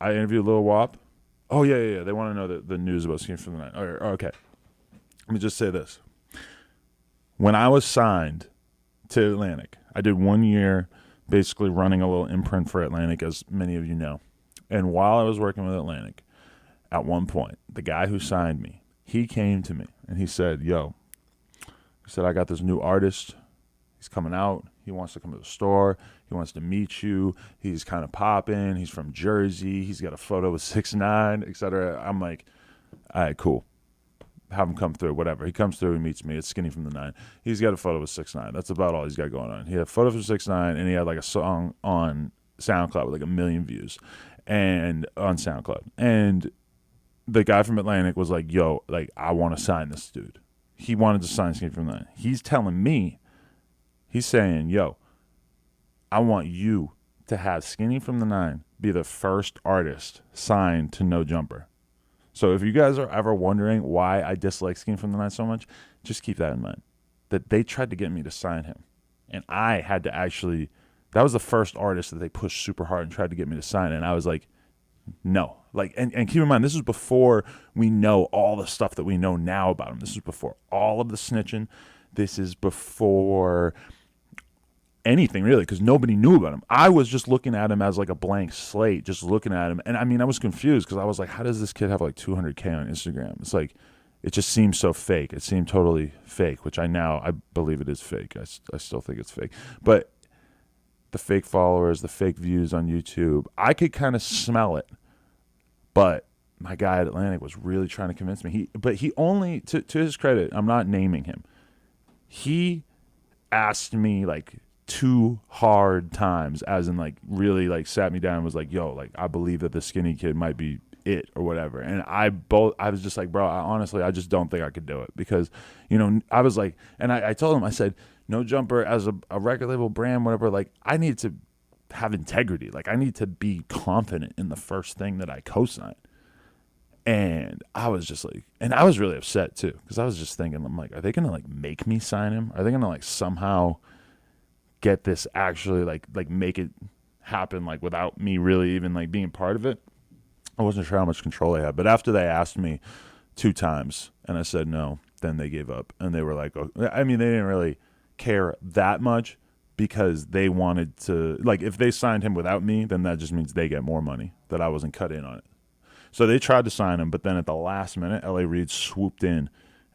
I interviewed Lil Wop. Oh, yeah. They want to know the news about SKINNYFROMTHE9. Okay. Let me just say this. When I was signed to Atlantic, I did 1 year basically running a little imprint for Atlantic, as many of you know. And while I was working with Atlantic, at one point, the guy who signed me, he came to me and he said, yo, he said, I got this new artist. He's coming out. He wants to come to the store. He wants to meet you. He's kind of popping. He's from Jersey. He's got a photo with 6ix9ine, etc. I'm like, all right, cool. Have him come through, whatever. He comes through, he meets me. It's Skinny from the 9. He's got a photo with 6ix9ine. That's about all he's got going on. He had a photo with 6ix9ine, and he had like a song on SoundCloud with like 1 million views, and on SoundCloud. And the guy from Atlantic was like, yo, like, I want to sign this dude. He wanted to sign Skinny from the 9. He's telling me, he's saying, yo, I want you to have Skinny from the 9 be the first artist signed to No Jumper. So if you guys are ever wondering why I dislike Skinny from the 9 so much, just keep that in mind. That they tried to get me to sign him. And I had to actually, that was the first artist that they pushed super hard and tried to get me to sign. And I was like, no. Like, and keep in mind, this is before we know all the stuff that we know now about him. This is before all of the snitching. This is before anything really, because nobody knew about him. I was just looking at him as like a blank slate, just looking at him. And I mean, I was confused because I was like, how does this kid have like 200K on Instagram? It's like, it just seems so fake. It seemed totally fake, which I believe it is fake. I still think it's fake. But the fake followers, the fake views on YouTube, I could kind of smell it. But my guy at Atlantic was really trying to convince me. But he only, to his credit, I'm not naming him. He asked me like 2 hard times, as in like really like sat me down and was like, yo, like I believe that the skinny kid might be it or whatever. And I was just like, bro, honestly, I just don't think I could do it because, you know, I was like, and I told him, I said, No Jumper as a record label brand, whatever, like I need to have integrity. Like I need to be confident in the first thing that I co-sign. And I was just like, and I was really upset too, because I was just thinking, I'm like, are they gonna like make me sign him? Are they gonna like somehow get this actually like make it happen like without me really even like being part of it? I wasn't sure how much control I had. But after they asked me 2 times and I said no, then they gave up. And they were like, oh, I mean, they didn't really care that much because they wanted to, like, if they signed him without me, then that just means they get more money, that I wasn't cut in on it. So they tried to sign him, but then at the last minute, L.A. Reid swooped in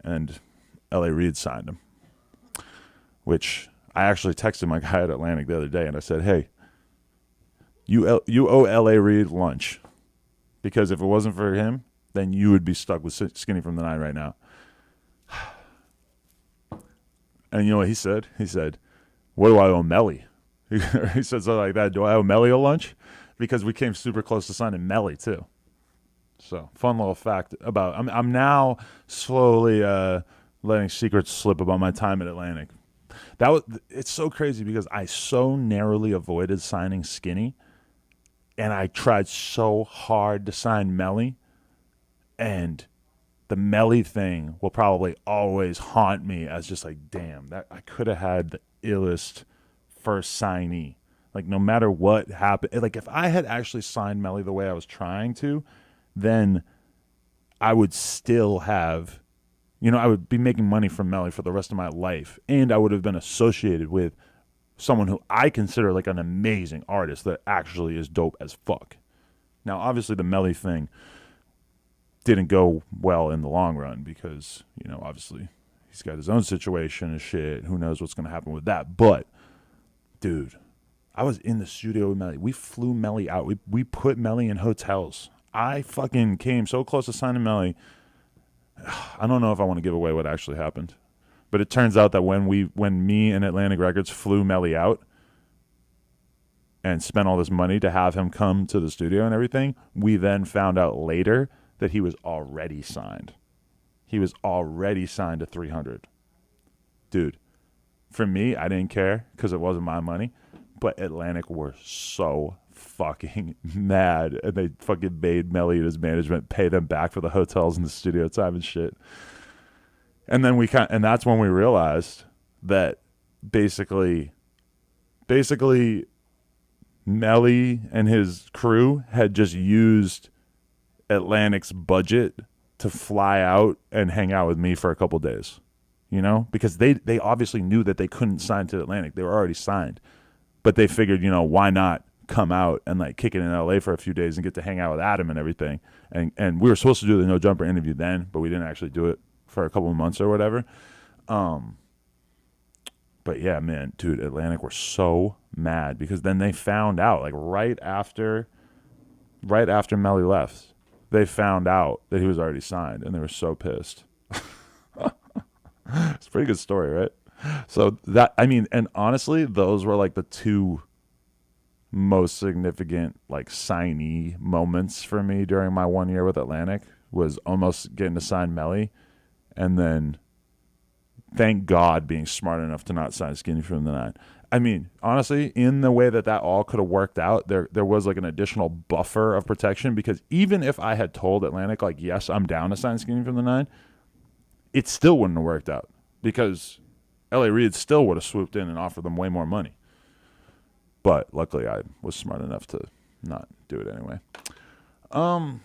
and L.A. Reid signed him, which I actually texted my guy at Atlantic the other day and I said, hey, you owe L.A. Reid lunch, because if it wasn't for him, then you would be stuck with Skinny from the 9 right now. And you know what he said? He said, what do I owe Melly? He said something like that. Do I owe Melly a lunch? Because we came super close to signing Melly too. So fun little fact about, I'm now slowly letting secrets slip about my time at Atlantic. It's so crazy because I so narrowly avoided signing Skinny, and I tried so hard to sign Melly, and the Melly thing will probably always haunt me as just like, damn, that I could have had the illest first signee. Like no matter what happened, like if I had actually signed Melly the way I was trying to, then I would still have, you know, I would be making money from Melly for the rest of my life, and I would have been associated with someone who I consider like an amazing artist that actually is dope as fuck. Now, obviously, the Melly thing didn't go well in the long run because, you know, obviously he's got his own situation and shit. Who knows what's going to happen with that? But, dude, I was in the studio with Melly. We flew Melly out. We put Melly in hotels. I fucking came so close to signing Melly. I don't know if I want to give away what actually happened. But it turns out that when me and Atlantic Records flew Melly out and spent all this money to have him come to the studio and everything, we then found out later that he was already signed. He was already signed to 300. Dude, for me, I didn't care because it wasn't my money. But Atlantic were so fucking mad, and they fucking made Melly and his management pay them back for the hotels and the studio time and shit. And then and that's when we realized that basically Melly and his crew had just used Atlantic's budget to fly out and hang out with me for a couple days, you know, because they obviously knew that they couldn't sign to Atlantic. They were already signed, but they figured, you know, why not come out and like kick it in LA for a few days and get to hang out with Adam and everything. And we were supposed to do the No Jumper interview then, but we didn't actually do it for a couple of months or whatever. But yeah, man, dude, Atlantic were so mad because then they found out, like right after Melly left, they found out that he was already signed, and they were so pissed. It's a pretty good story, right? So that, I mean, and honestly, those were like the two most significant like signee moments for me during my 1 year with Atlantic, was almost getting to sign Melly, and then thank God being smart enough to not sign Skinny from the 9. I mean, honestly, in the way that all could have worked out, there was like an additional buffer of protection, because even if I had told Atlantic, like, yes, I'm down to sign Skinny from the 9, it still wouldn't have worked out, because L.A. Reid still would have swooped in and offered them way more money. But luckily I was smart enough to not do it anyway. Anyway.